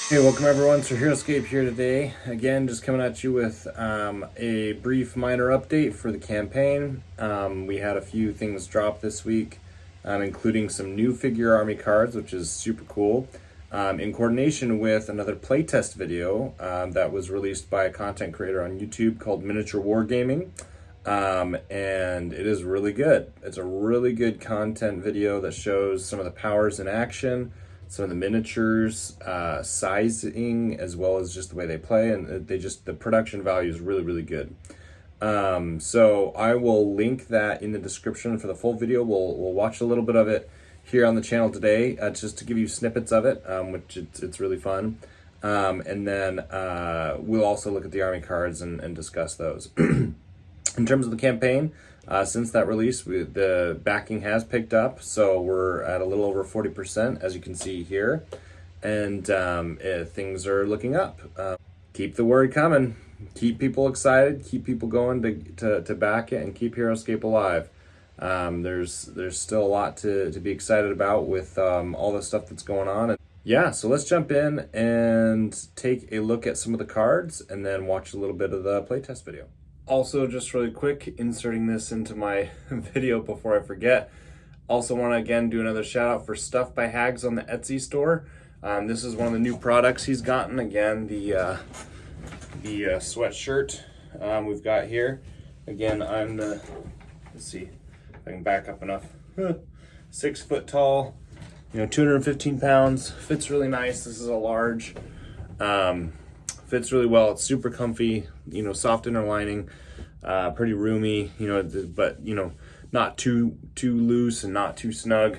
Hey, welcome everyone. So Heroscape here today. Again, just coming at you with a brief minor update for the campaign. We had a few things drop this week, including some new figure army cards, which is super cool, in coordination with another playtest video that was released by a content creator on YouTube called Miniature Wargaming. And it is really good. It's a really good content video that shows some of the powers in action, some of the miniatures, sizing, as well as just the way they play, and the production value is really good. So I will link that in the description for the full video. We'll watch a little bit of it here on the channel today, just to give you snippets of it, which it's really fun. And then we'll also look at the army cards and discuss those. In terms of the campaign, since that release, the backing has picked up, so we're at a little over 40%, as you can see here, and things are looking up. Keep the word coming, keep people excited, keep people going to back it, and keep Heroscape alive. There's still a lot to be excited about with all the stuff that's going on. And yeah, so let's jump in and take a look at some of the cards, and then watch a little bit of the playtest video. Also, just really quick, inserting this into my video before I forget, also want to again do another shout out for StuffByHags on the Etsy store. This is one of the new products he's gotten. Again, the sweatshirt we've got here. Again, I'm the, let's see if I can back up enough, 6 foot tall, 215 pounds, fits really nice. This is a large. Fits really well. It's super comfy, soft inner lining, pretty roomy, but not too loose and not too snug.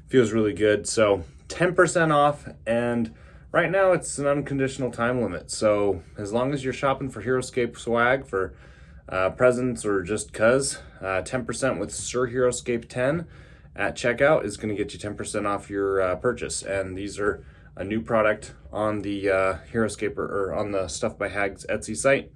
Feels really good. So 10% off, and right now it's an unconditional time limit. So as long as you're shopping for Heroscape swag for presents or just cuz, 10% with Sir Heroscape 10 at checkout is going to get you 10% off your purchase. And these are a new product on the Heroscape or on the StuffByHags Etsy site,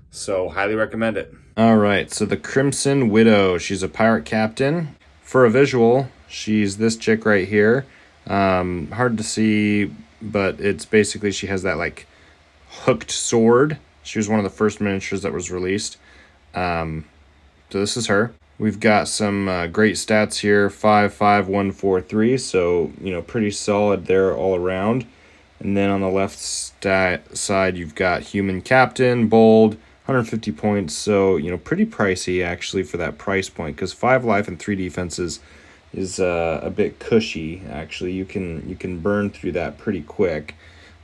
so highly recommend it. All right, so the Crimson Widow, she's a pirate captain. For a visual, she's this chick right here. Hard to see, but it's basically, she has that like hooked sword. She was one of the first miniatures that was released. So this is her. We've got some great stats here, 55143, so pretty solid there all around. And then on the left side, you've got Human Captain, Bold, 150 points, so pretty pricey actually for that price point, because 5 life and 3 defenses is a bit cushy. Actually, you can burn through that pretty quick.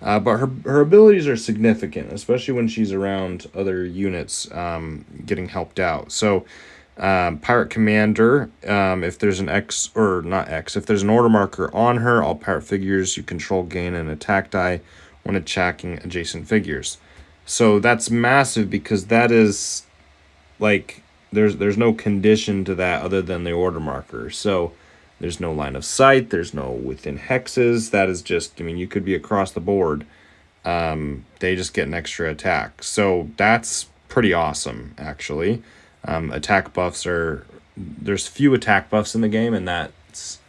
But her abilities are significant, especially when she's around other units getting helped out. So Pirate Commander, if there's an if there's an order marker on her, all pirate figures you control gain an attack die when attacking adjacent figures. So that's massive, because that is like there's no condition to that other than the order marker. So there's no line of sight, there's no within hexes. That is just, you could be across the board. They just get an extra attack. So that's pretty awesome, actually. Attack buffs there's few attack buffs in the game, and that's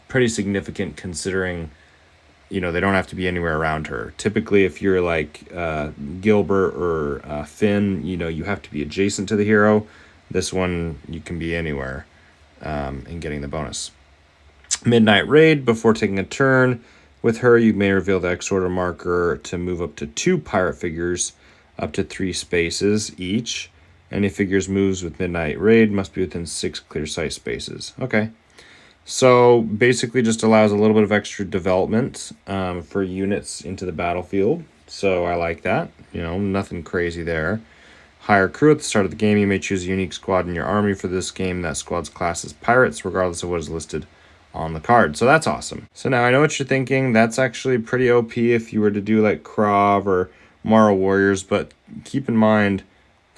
pretty significant considering they don't have to be anywhere around her. Typically, if you're like Gilbert or Finn, you have to be adjacent to the hero. This one, you can be anywhere and getting the bonus. Midnight Raid, before taking a turn with her, you may reveal the X order marker to move up to 2 pirate figures up to 3 spaces each. Any figures moves with Midnight Raid must be within 6 clear sight spaces. Okay. So basically just allows a little bit of extra development for units into the battlefield. So I like that. Nothing crazy there. Hire crew at the start of the game. You may choose a unique squad in your army for this game. That squad's class is pirates, regardless of what is listed on the card. So that's awesome. So now I know what you're thinking. That's actually pretty OP if you were to do like Krav or Mara Warriors, but keep in mind,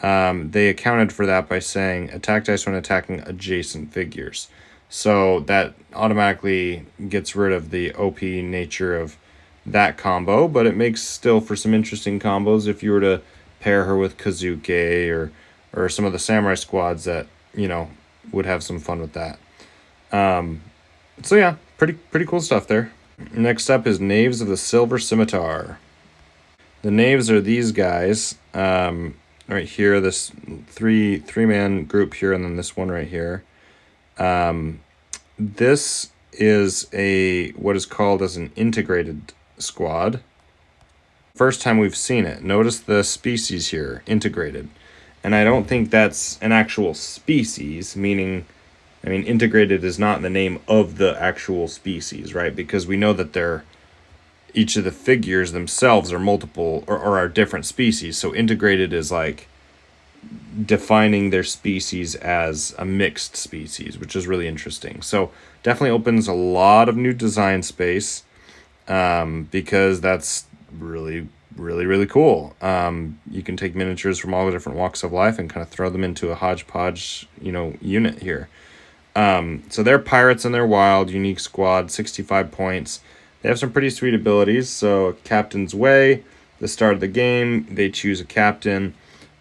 they accounted for that by saying attack dice when attacking adjacent figures. So that automatically gets rid of the OP nature of that combo, but it makes still for some interesting combos if you were to pair her with Kazuke or some of the samurai squads that, would have some fun with that. So yeah, pretty cool stuff there. Next up is Naves of the Silver Scimitar. The Naves are these guys. Right here, this three-man group here, and then this one right here. This is what is called as an integrated squad. First time we've seen it. Notice the species here, integrated. And I don't think that's an actual species, meaning, I mean, integrated is not the name of the actual species, right? Because we know that each of the figures themselves are multiple or are different species. So integrated is like defining their species as a mixed species, which is really interesting. So definitely opens a lot of new design space, because that's really, really, really cool. You can take miniatures from all the different walks of life and kind of throw them into a hodgepodge, unit here. So they're pirates in their wild, unique squad, 65 points. They have some pretty sweet abilities. So Captain's Way, the start of the game, they choose a captain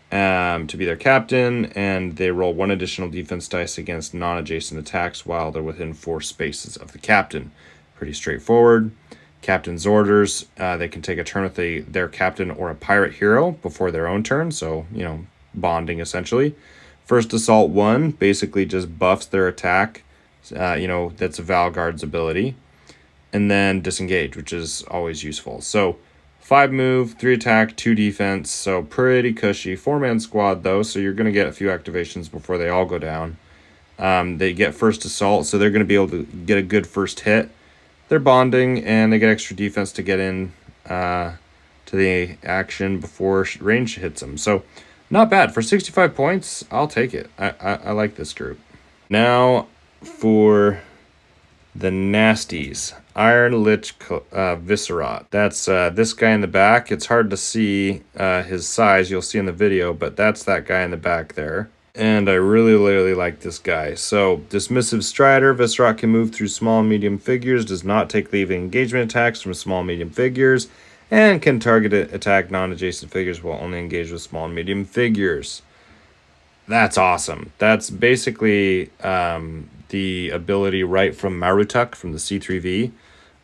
to be their captain, and they roll 1 additional defense dice against non-adjacent attacks while they're within 4 spaces of the captain. Pretty straightforward. Captain's Orders, they can take a turn with their captain or a pirate hero before their own turn, so, bonding essentially. First Assault 1 basically just buffs their attack, that's a Valguard's ability. And then Disengage, which is always useful. So 5 move, 3 attack, 2 defense, so pretty cushy. 4-man squad though, so you're going to get a few activations before they all go down. They get First Assault, so they're going to be able to get a good first hit. They're bonding, and they get extra defense to get in to the action before range hits them. So not bad. For 65 points, I'll take it. I like this group. Now for the nasties. Iron Lich Viscerat. That's this guy in the back. It's hard to see his size. You'll see in the video, but that's that guy in the back there. And I really, really like this guy. So, Dismissive Strider. Viscerat can move through small and medium figures, does not take leaving engagement attacks from small and medium figures, and can target attack non-adjacent figures while only engaged with small and medium figures. That's awesome. That's basically the ability right from Marutuk from the C3V.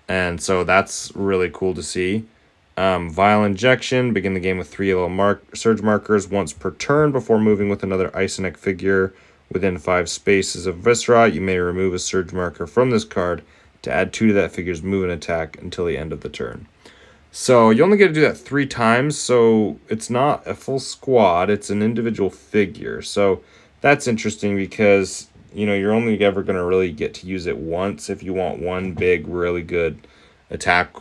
And so that's really cool to see. Vial Injection. Begin the game with 3 yellow surge markers once per turn before moving with another Isonic figure within 5 spaces of Viscerat. You may remove a surge marker from this card to add 2 to that figure's movement attack until the end of the turn. So you only get to do that 3 times, so it's not a full squad, it's an individual figure. So that's interesting because, you're only ever going to really get to use it once if you want one big, really good attack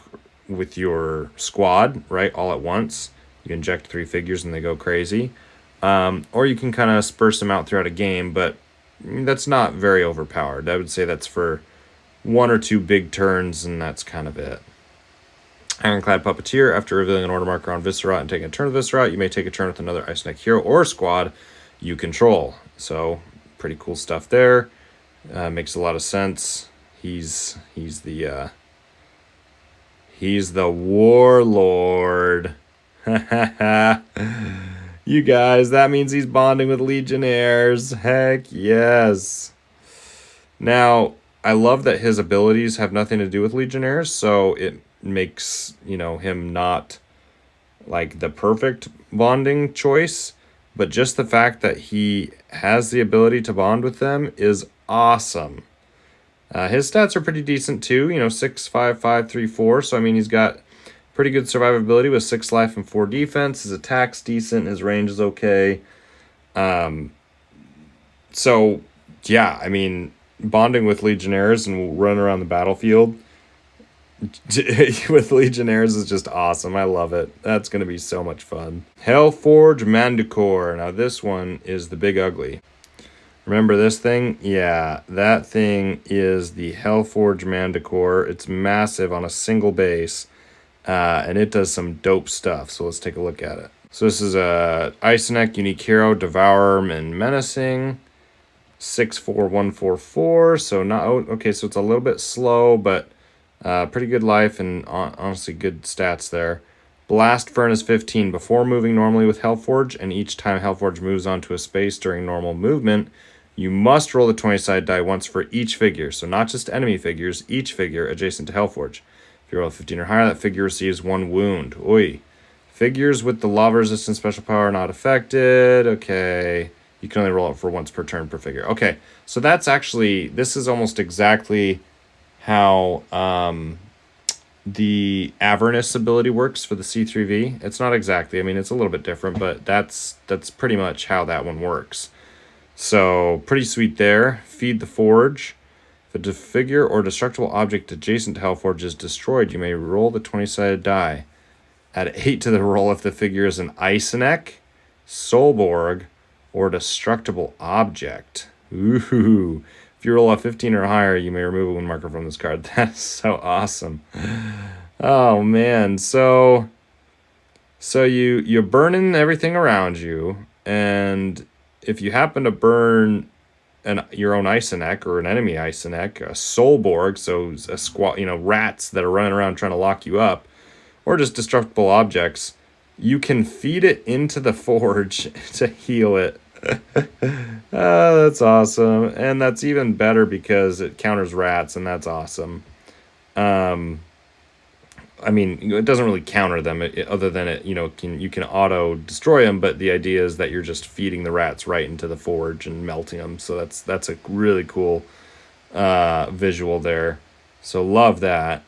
with your squad, right, all at once. You inject 3 figures and they go crazy. Or you can kind of disperse them out throughout a game, but that's not very overpowered. I would say that's for 1 or 2 big turns, and that's kind of it. Ironclad Puppeteer. After revealing an order marker on Viscerat and taking a turn with Viscerat, you may take a turn with another Isonic hero or squad you control. So, pretty cool stuff there. Makes a lot of sense. He's the warlord. You guys, that means he's bonding with legionnaires. Heck yes. Now, I love that his abilities have nothing to do with legionnaires, so it makes, him not like the perfect bonding choice, but just the fact that he has the ability to bond with them is awesome. His stats are pretty decent too, 6, 5, 5, 3, 4, so I mean he's got pretty good survivability with 6 life and 4 defense. His attack's decent, his range is okay. So yeah, I mean, bonding with legionnaires and running around the battlefield with legionnaires is just awesome. I love it. That's going to be so much fun. Hellforge Mandicore. Now this one is the big ugly. Remember this thing? Yeah, that thing is the Hellforge Mandicore. It's massive on a single base, and it does some dope stuff. So let's take a look at it. So this is a Isonic unique hero, Devourer and Menacing. 64144. So not okay. So it's a little bit slow, but pretty good life and honestly good stats there. Blast Furnace 15 before moving normally with Hellforge, and each time Hellforge moves onto a space during normal movement, You must roll the 20-sided die once for each figure. So not just enemy figures, each figure adjacent to Hellforge. If you roll a 15 or higher, that figure receives 1 wound. Oi. Figures with the lava resistance special power not affected. Okay. You can only roll it for once per turn per figure. Okay. So that's actually, this is almost exactly how the Avernus ability works for the C3V. It's not exactly, I mean, it's a little bit different, but that's pretty much how that one works. So, pretty sweet there. Feed the Forge. If a figure or destructible object adjacent to Hellforge is destroyed, you may roll the 20-sided die. Add 8 to the roll if the figure is an Isonek, Soulborg, or destructible object. Ooh. If you roll a 15 or higher, you may remove a wound marker from this card. That's so awesome. Oh, man. So you're burning everything around you, and if you happen to burn your own Isonek or an enemy Isonek, a Soulborg, so a squad, rats that are running around trying to lock you up, or just destructible objects, you can feed it into the forge to heal it. Oh, that's awesome. And that's even better because it counters rats, and that's awesome. I mean, it doesn't really counter them, other than you can auto destroy them. But the idea is that you're just feeding the rats right into the forge and melting them. So that's a really cool visual there. So love that.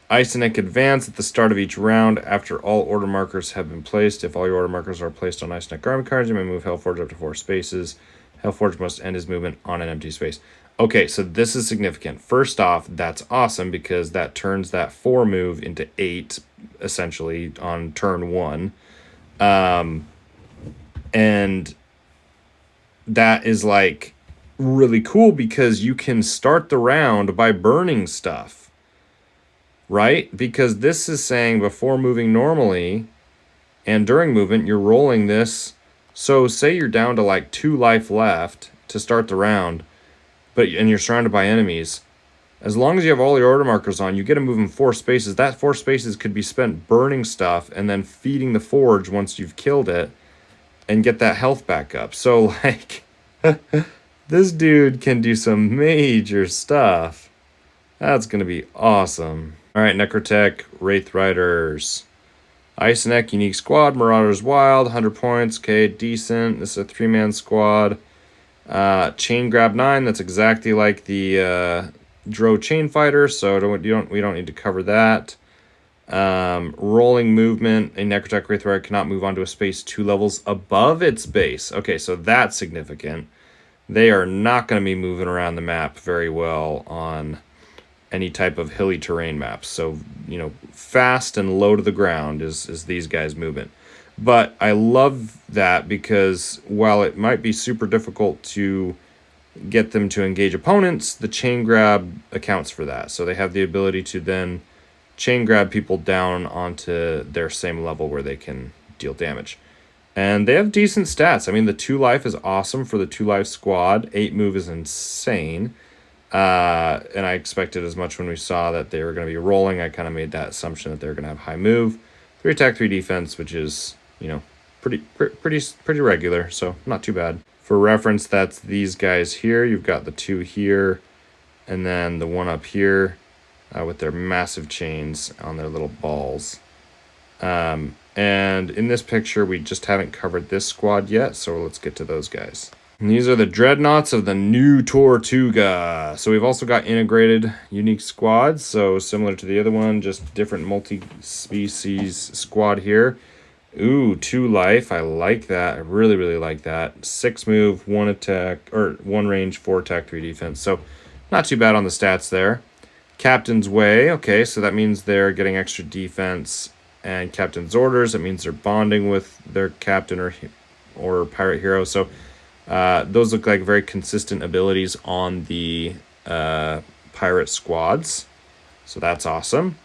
Isonek advance at the start of each round after all order markers have been placed. If all your order markers are placed on Isonek army cards, you may move Hellforge up to 4 spaces. Hellforge must end his movement on an empty space. Okay, so this is significant. First off, that's awesome because that turns that 4 move into 8, essentially, on turn 1. And that is, like, really cool because you can start the round by burning stuff, right? Because this is saying before moving normally and during movement, you're rolling this. So say you're down to, like, 2 life left to start the round, and you're surrounded by enemies. As long as you have all your order markers on, you get to move in 4 spaces. That 4 spaces could be spent burning stuff and then feeding the forge once you've killed it and get that health back up. So, like, this dude can do some major stuff. That's going to be awesome. All right, Necro-tech, Wraith Riders. Isonek, unique squad. Marauders Wild, 100 points. Okay, decent. This is a 3-man squad. Chain grab 9, that's exactly like the Dro chain fighter, so we don't need to cover that. Rolling movement, a Necro-tech Wraith Rider cannot move onto a space 2 levels above its base. Okay, so that's significant. They are not going to be moving around the map very well on any type of hilly terrain maps. So, fast and low to the ground is these guys' movement. But I love that because while it might be super difficult to get them to engage opponents, the chain grab accounts for that. So they have the ability to then chain grab people down onto their same level where they can deal damage. And they have decent stats. I mean, the 2 life is awesome for the 2 life squad. 8 move is insane. And I expected as much when we saw that they were going to be rolling. I kind of made that assumption that they were going to have high move. 3 attack, 3 defense, which is, pretty regular, so not too bad. For reference, that's these guys here. You've got the 2 here, and then the one up here with their massive chains on their little balls. And in this picture, we just haven't covered this squad yet, so let's get to those guys. And these are the Dreadnoughts of the new Tortuga. So we've also got integrated unique squads, so similar to the other one, just different multi-species squad here. Ooh, 2 life. I like that. I really, really like that. 6 move, 1 attack, or 1 range, 4 attack, 3 defense. So not too bad on the stats there. Captain's Way. Okay, so that means they're getting extra defense. And Captain's Orders. That means they're bonding with their captain or pirate hero. So those look like very consistent abilities on the pirate squads. So that's awesome.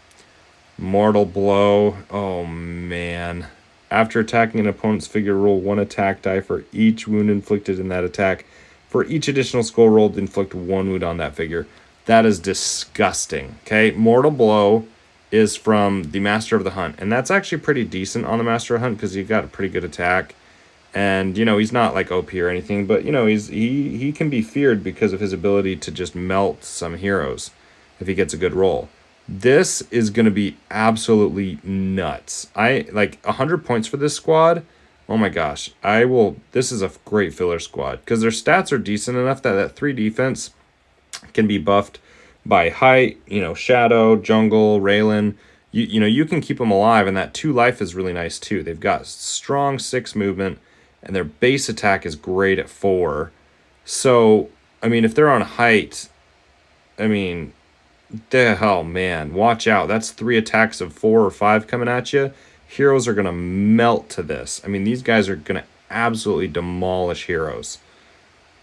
Mortal Blow. Oh, man. After attacking an opponent's figure, roll 1 attack die for each wound inflicted in that attack. For each additional skull rolled, inflict 1 wound on that figure. That is disgusting. Okay, Mortal Blow is from the Master of the Hunt. And that's actually pretty decent on the Master of the Hunt because you've got a pretty good attack. And, you know, he's not like OP or anything, but, you know, he can be feared because of his ability to just melt some heroes if he gets a good roll. This is going to be absolutely nuts. I like 100 points for this squad. Oh my gosh. This is a great filler squad because their stats are decent enough that 3 defense can be buffed by height, you know, shadow, jungle, Raylan. You know, you can keep them alive, and that 2 life is really nice too. They've got strong 6 movement, and their base attack is great at 4. So, I mean, if they're on height, I mean, the hell, man, watch out. That's 3 attacks of 4 or 5 coming at you. Heroes are going to melt to this. I mean, these guys are going to absolutely demolish heroes.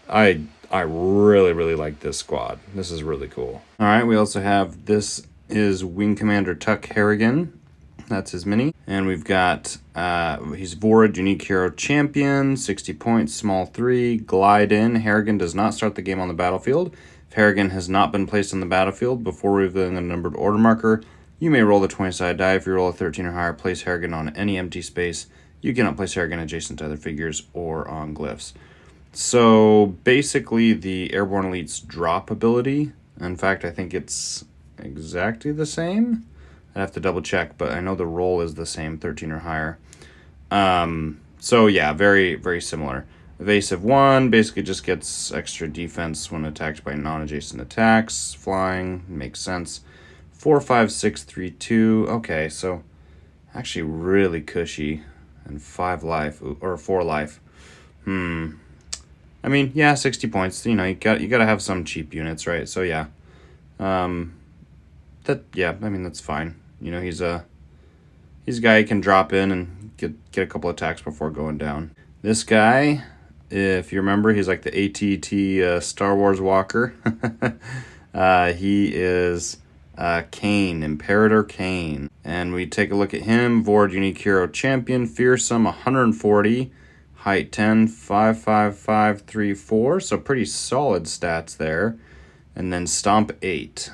I really, really like this squad. This is really cool. All right, we also have, this is Wing Commander Tuck Harrigan. That's his mini. And we've got, he's Vorad, Unique Hero Champion, 60 points, small 3, glide in. Harrigan does not start the game on the battlefield. If Harrigan has not been placed on the battlefield before revealing a numbered order marker, you may roll the 20-sided die. If you roll a 13 or higher, place Harrigan on any empty space. You cannot place Harrigan adjacent to other figures or on glyphs. So basically the Airborne Elite's drop ability, in fact, I think it's exactly the same. I have to double check, but I know the roll is the same, 13 or higher. So yeah, very, very similar. Evasive 1 basically just gets extra defense when attacked by non-adjacent attacks. Flying, makes sense. 4, 5, 6, 3, 2. Okay, so actually really cushy. And 5 life, or 4 life. I mean, yeah, 60 points. You know, you gotta have some cheap units, right? So yeah. I mean, that's fine. You know, he's a guy who can drop in and get a couple attacks before going down. This guy, if you remember, he's like the ATT Star Wars walker. He is Kane, Imperator Kane. And we take a look at him. Vorad, Unique Hero Champion, Fearsome, 140. Height 10, 5, 5, 5, 3, 4. So pretty solid stats there. And then Stomp 8.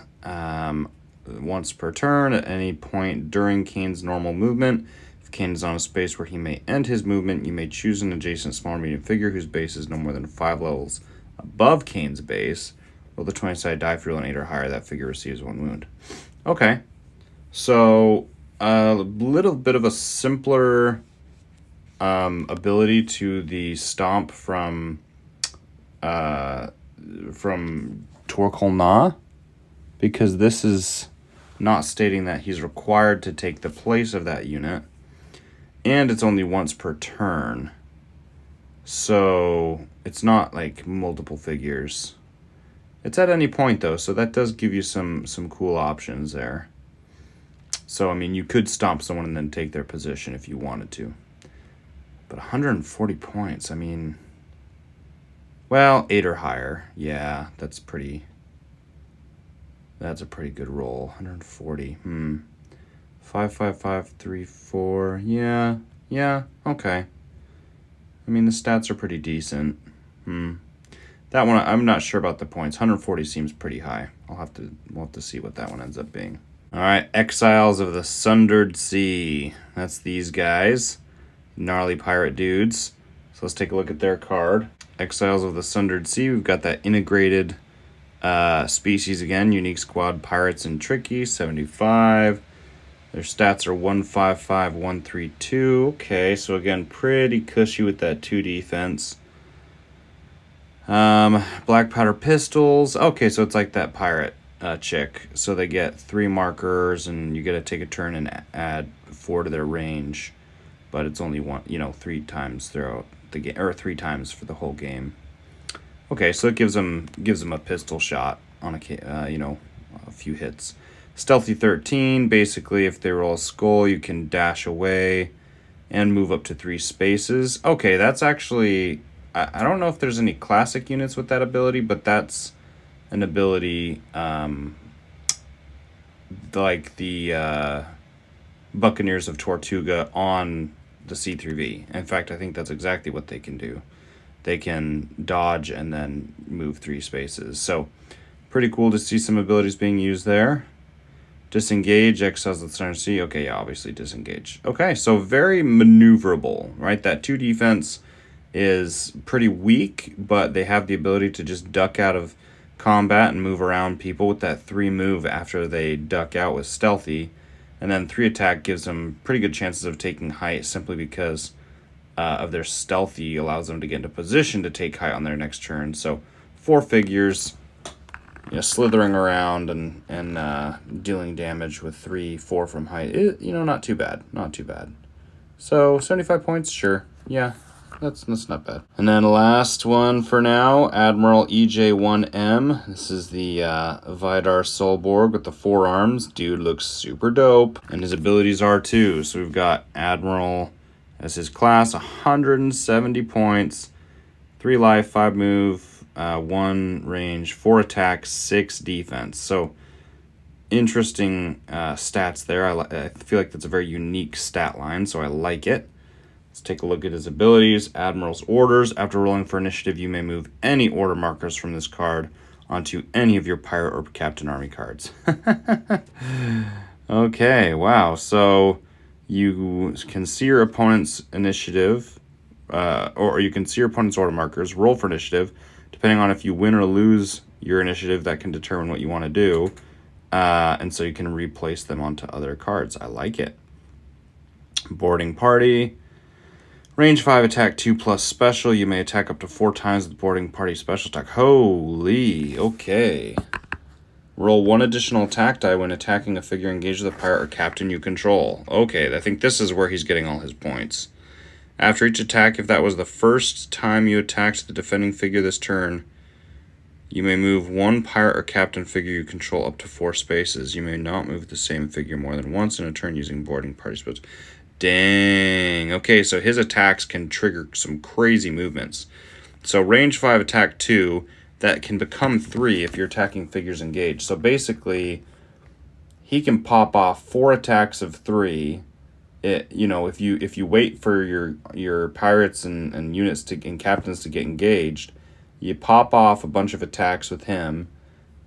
Once per turn, at any point during Kane's normal movement. If Kane is on a space where he may end his movement, you may choose an adjacent small or medium figure whose base is no more than 5 levels above Kane's base. Roll the 20-sided die. If you roll an 8 or higher, that figure receives 1 wound. Okay. So a little bit of a simpler ability to the Stomp from Torkol Na, because this is not stating that he's required to take the place of that unit, and it's only once per turn, so it's not like multiple figures. It's at any point though, so that does give you some cool options there. So I mean, you could stomp someone and then take their position if you wanted to. But 140 points, I mean, well, 8 or higher. Yeah, that's a pretty good roll. 140. 5, 5, 5, 3, 4. Yeah, okay. I mean, the stats are pretty decent. That one, I'm not sure about the points. 140 seems pretty high. We'll have to see what that one ends up being. All right, Exiles of the Sundered Sea. That's these guys. Gnarly pirate dudes. So let's take a look at their card. Exiles of the Sundered Sea. We've got that integrated species again. Unique squad, pirates and tricky. 75. Their stats are 155, 132. Okay, so again, pretty cushy with that 2 defense. Black powder pistols. Okay, so it's like that pirate chick. So they get 3 markers, and you get to take a turn and add 4 to their range. But it's only 3 times throughout the game, or 3 times for the whole game. Okay, so it gives them a pistol shot on a few hits. Stealthy 13, basically if they roll a skull, you can dash away and move up to 3 spaces. Okay, that's actually, I don't know if there's any classic units with that ability, but that's an ability like the Buccaneers of Tortuga on the C3V. In fact, I think that's exactly what they can do. They can dodge and then move 3 spaces. So pretty cool to see some abilities being used there. Disengage, Exiles of the Sundered Sea. Okay, yeah, obviously disengage. Okay, so very maneuverable, right? That 2 defense is pretty weak, but they have the ability to just duck out of combat and move around people with that 3 move after they duck out with stealthy. And then 3 attack gives them pretty good chances of taking height simply because of their stealthy allows them to get into position to take height on their next turn. So 4 figures, slithering around and dealing damage with 3-4 from height. Not too bad. Not too bad. So 75 points, sure. Yeah, that's not bad. And then last one for now, Admiral EJ-1M. This is the Vidar Solborg with the 4 arms. Dude looks super dope. And his abilities are too. So we've got Admiral as his class, 170 points, 3 life, 5 move, 1 range, 4 attack, 6 defense. So interesting stats there. I feel like that's a very unique stat line, so I like it. Let's take a look at his abilities. Admiral's Orders. After rolling for initiative, you may move any order markers from this card onto any of your pirate or captain army cards. Okay, wow. So you can see your opponent's initiative, or you can see your opponent's order markers, roll for initiative. Depending on if you win or lose your initiative, that can determine what you want to do. And so you can replace them onto other cards. I like it. Boarding party. Range 5, attack 2+ special. You may attack up to 4 times with boarding party special attack. Holy, okay. Roll 1 additional attack die when attacking a figure engaged with a pirate or captain you control. Okay, I think this is where he's getting all his points. After each attack, if that was the first time you attacked the defending figure this turn, you may move 1 pirate or captain figure you control up to 4 spaces. You may not move the same figure more than once in a turn using boarding party spells. Dang. Okay, so his attacks can trigger some crazy movements. So range 5, attack 2, that can become 3 if you're attacking figures engaged. So basically, he can pop off 4 attacks of 3. If you wait for your pirates and units and captains to get engaged, you pop off a bunch of attacks with him.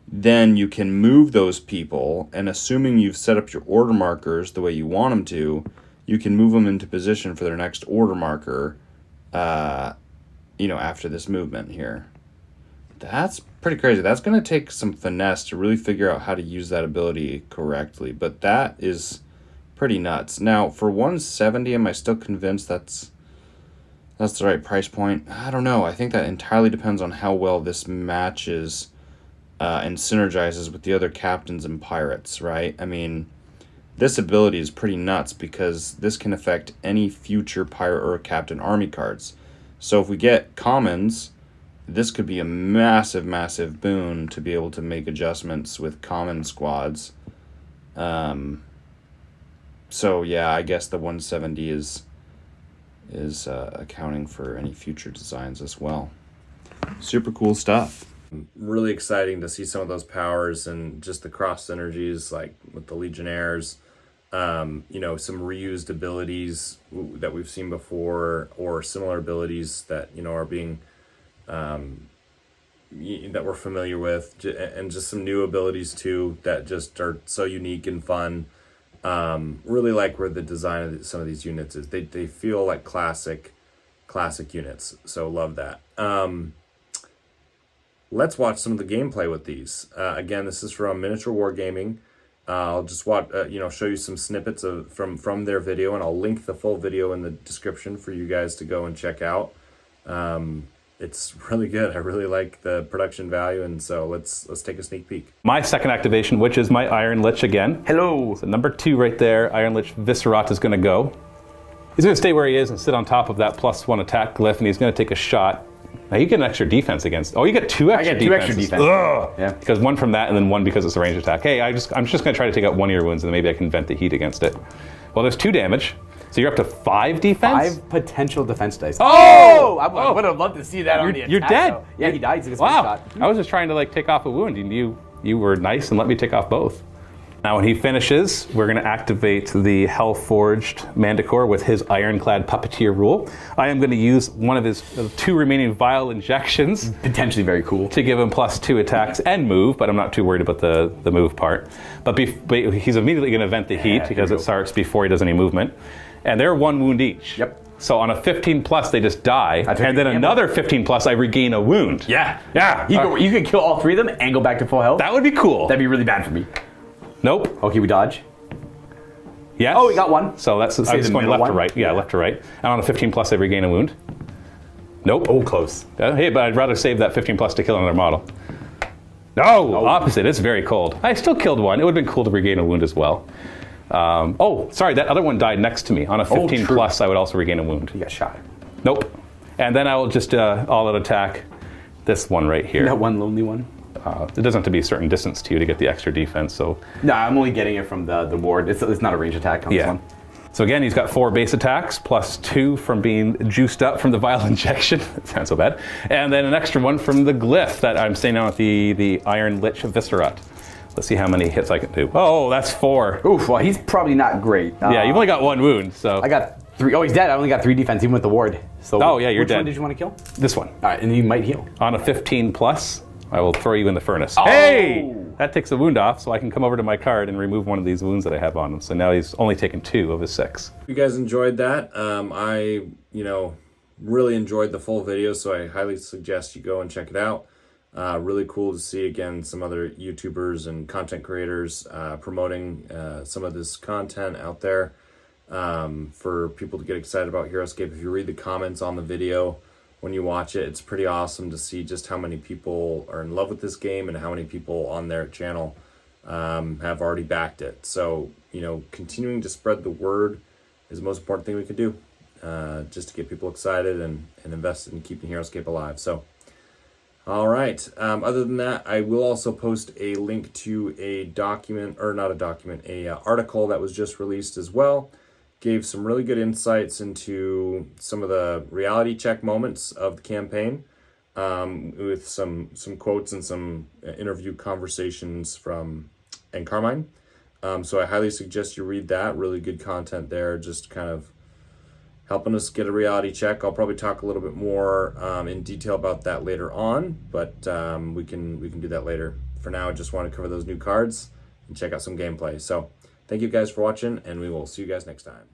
Then you can move those people, and assuming you've set up your order markers the way you want them to, you can move them into position for their next order marker, after this movement here. That's pretty crazy. That's going to take some finesse to really figure out how to use that ability correctly, but that is pretty nuts. Now, for 170, am I still convinced that's the right price point? I don't know. I think that entirely depends on how well this matches and synergizes with the other captains and pirates, right? I mean, this ability is pretty nuts because this can affect any future pirate or captain army cards. So if we get commons, this could be a massive, massive boon to be able to make adjustments with common squads. So yeah, I guess the 170 is accounting for any future designs as well. Super cool stuff. Really exciting to see some of those powers and just the cross synergies, like with the Legionnaires. Some reused abilities that we've seen before, or similar abilities that are being that we're familiar with, and just some new abilities too that just are so unique and fun. Really like where the design of some of these units is. They feel like classic units, so love that. Let's watch some of the gameplay with these. Again, this is from Miniature Wargaming. I'll just show you some snippets from their video, and I'll link the full video in the description for you guys to go and check out. It's really good. I really like the production value, and so let's take a sneak peek. My second activation, which is my Iron Lich again. Hello. So number 2 right there, Iron Lich Viscerat is going to go. He's going to stay where he is and sit on top of that +1 attack glyph, and he's going to take a shot. Now you get an extra defense against. Oh, you get 2 extra. I get 2 extra defense. Yeah. Because 1 from that, and then 1 because it's a ranged attack. Hey, I'm just going to try to take out 1 of your wounds, and then maybe I can vent the heat against it. Well, there's 2 damage. So you're up to 5 defense? 5 potential defense dice. Oh! I would have loved to see that on the attack. You're dead. Though. Yeah, he died. Wow. I was just trying to take off a wound, and you were nice and let me take off both. Now when he finishes, we're going to activate the Hellforged Mandicore with his Ironclad Puppeteer rule. I am going to use one of his 2 remaining Vile Injections. Potentially very cool. To give him +2 attacks and move, but I'm not too worried about the move part. But he's immediately going to vent the heat because it starts before he does any movement. And they're 1 wound each. Yep. So on a 15 plus, they just die, and then another 15 plus, I regain a wound. Yeah. Yeah. You could kill all 3 of them and go back to full health. That would be cool. That'd be really bad for me. Nope. Okay, we dodge. Yes. Oh, we got one. So that's I was going left to right. Yeah, left to right. And on a 15 plus, I regain a wound. Nope. Oh, close. Hey, but I'd rather save that 15 plus to kill another model. No, opposite. It's very cold. I still killed one. It would have been cool to regain a wound as well. Oh, sorry, that other one died next to me. On a 15 plus, I would also regain a wound. You got shot. Nope. And then I will just all-out attack this one right here. That one lonely one? It doesn't have to be a certain distance to you to get the extra defense, so... No, I'm only getting it from the ward. It's not a range attack on this one. So again, he's got 4 base attacks, plus 2 from being juiced up from the vial injection. That sounds so bad. And then an extra one from the glyph that I'm staying on with the Iron Lich Viscerat. Let's see how many hits I can do. Oh, that's 4. Oof, well, he's probably not great. Yeah, you've only got 1 wound, so... I got 3. Oh, he's dead. I only got 3 defense, even with the ward. So oh, yeah, you're which dead. one did you want to kill? This one. All right, and you might heal. On a 15 plus, I will throw you in the furnace. Oh. Hey! That takes a wound off, so I can come over to my card and remove one of these wounds that I have on him. So now he's only taken 2 of his 6. If you guys enjoyed that, I really enjoyed the full video, so I highly suggest you go and check it out. Really cool to see, again, some other YouTubers and content creators promoting some of this content out there for people to get excited about Heroscape. If you read the comments on the video when you watch it, it's pretty awesome to see just how many people are in love with this game and how many people on their channel have already backed it. So, continuing to spread the word is the most important thing we could do, just to get people excited and invested in keeping Heroscape alive. So, all right. Other than that, I will also post a link to a document, or not a document, article that was just released as well. Gave some really good insights into some of the reality check moments of the campaign, with some quotes and some interview conversations from Carmine. So I highly suggest you read that. Really good content there, just kind of helping us get a reality check. I'll probably talk a little bit more in detail about that later on, but we can do that later. For now, I just want to cover those new cards and check out some gameplay. So thank you guys for watching, and we will see you guys next time.